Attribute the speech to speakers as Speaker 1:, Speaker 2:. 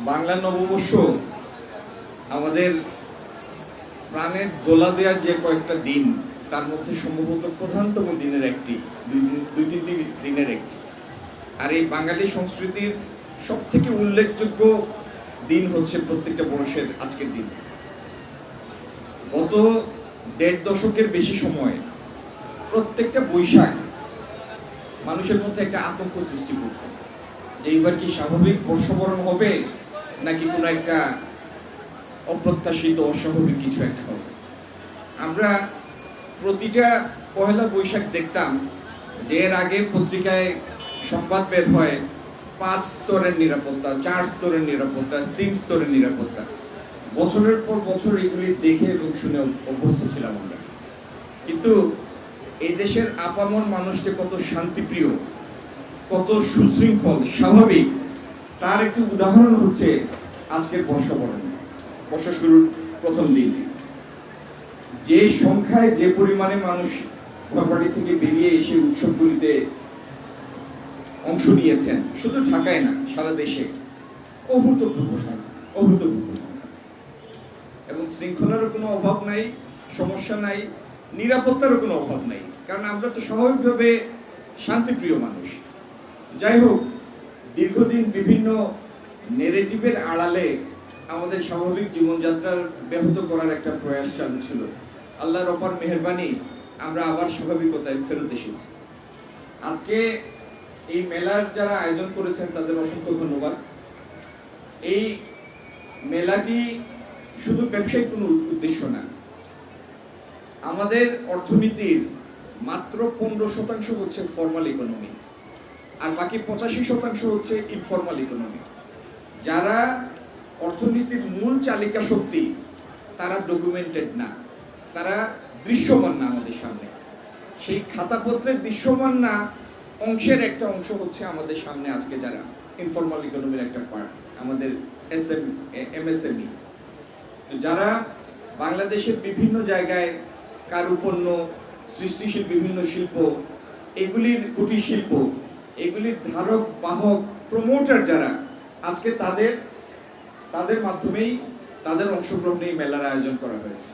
Speaker 1: বাংলা নববর্ষ আমাদের প্রাণের দোলা দেওয়ার যে কয়েকটা দিন, তার মধ্যে সম্ভবত প্রধানতম দিনের একটি, দুই তিনটি দিনের একটি। আর এই বাঙালি সংস্কৃতির সব থেকে উল্লেখযোগ্য দিন হচ্ছে প্রত্যেকটা বর্ষের আজকের দিন। গত ১.৫ দশকের বেশি সময় প্রত্যেকটা বৈশাখ মানুষের মধ্যে একটা আতঙ্ক সৃষ্টি করত যে এইবার কি স্বাভাবিক বর্ষবরণ হবে নাকি কোনো একটা অপ্রত্যাশিত অস্বাভাবিক কিছু একটা হবে। আমরা প্রতিটা পহেলা বৈশাখ দেখতাম যে এর আগে পত্রিকায় সংবাদ বের হয় ৫ স্তরের নিরাপত্তা, ৪ স্তরের নিরাপত্তা, ৩ স্তরের নিরাপত্তা। বছরের পর বছর এগুলি দেখে এবং শুনে অভ্যস্ত ছিলাম আমরা। কিন্তু এই দেশের আপামর মানুষটা কত শান্তিপ্রিয়, কত সুশৃঙ্খল, স্বাভাবিক, তার একটি উদাহরণ হচ্ছে আজকের বর্ষবরণ, বর্ষ শুরুর প্রথম দিনটি। যে সংখ্যায় যে পরিমাণে মানুষ ঘরবাড়ি থেকে বেরিয়ে এসে উৎসবগুলিতে অংশ নিয়েছেন, শুধু ঢাকায় না, সারা দেশে অভূতপূর্ব সংখ্যা, অভূতপূর্ব সংখ্যা। এবং শৃঙ্খলারও কোনো অভাব নাই, সমস্যা নাই, নিরাপত্তারও কোনো অভাব নাই, কারণ আমরা তো স্বাভাবিকভাবে শান্তিপ্রিয় মানুষ। যাই হোক, দীর্ঘদিন বিভিন্ন নেগেটিভের আড়ালে আমাদের স্বাভাবিক জীবনযাত্রার ব্যাহত করার একটা প্রয়াস চালু ছিল। আল্লাহর অপার মেহেরবানি, আমরা আবার স্বাভাবিকতায় ফেরত এসেছি। আজকে এই মেলার যারা আয়োজন করেছেন তাদের অসংখ্য ধন্যবাদ। এই মেলাটি শুধু ব্যবসায়িক কোনো উদ্দেশ্য না, আমাদের অর্থনীতির মাত্র 15% হচ্ছে ফর্মাল ইকোনমি, আর বাকি 85% হচ্ছে ইনফর্মাল ইকোনমি। যারা অর্থনীতির মূল চালিকা শক্তি, তারা ডকুমেন্টেড না, তারা দৃশ্যমান না আমাদের সামনে। সেই খাতাপত্রের দৃশ্যমান না অংশের একটা অংশ হচ্ছে আমাদের সামনে আজকে যারা ইনফর্মাল ইকোনমির একটা পার্ট, আমাদের এমএসএমই। তো যারা বাংলাদেশের বিভিন্ন জায়গায় কারুপণ্য, সৃষ্টিশীল বিভিন্ন শিল্প, এগুলির কুটির শিল্প, এগুলির ধারক বাহক প্রমোটার যারা, আজকে তাদের মাধ্যমেই, তাদের অংশগ্রহণেই মেলার আয়োজন করা হয়েছে।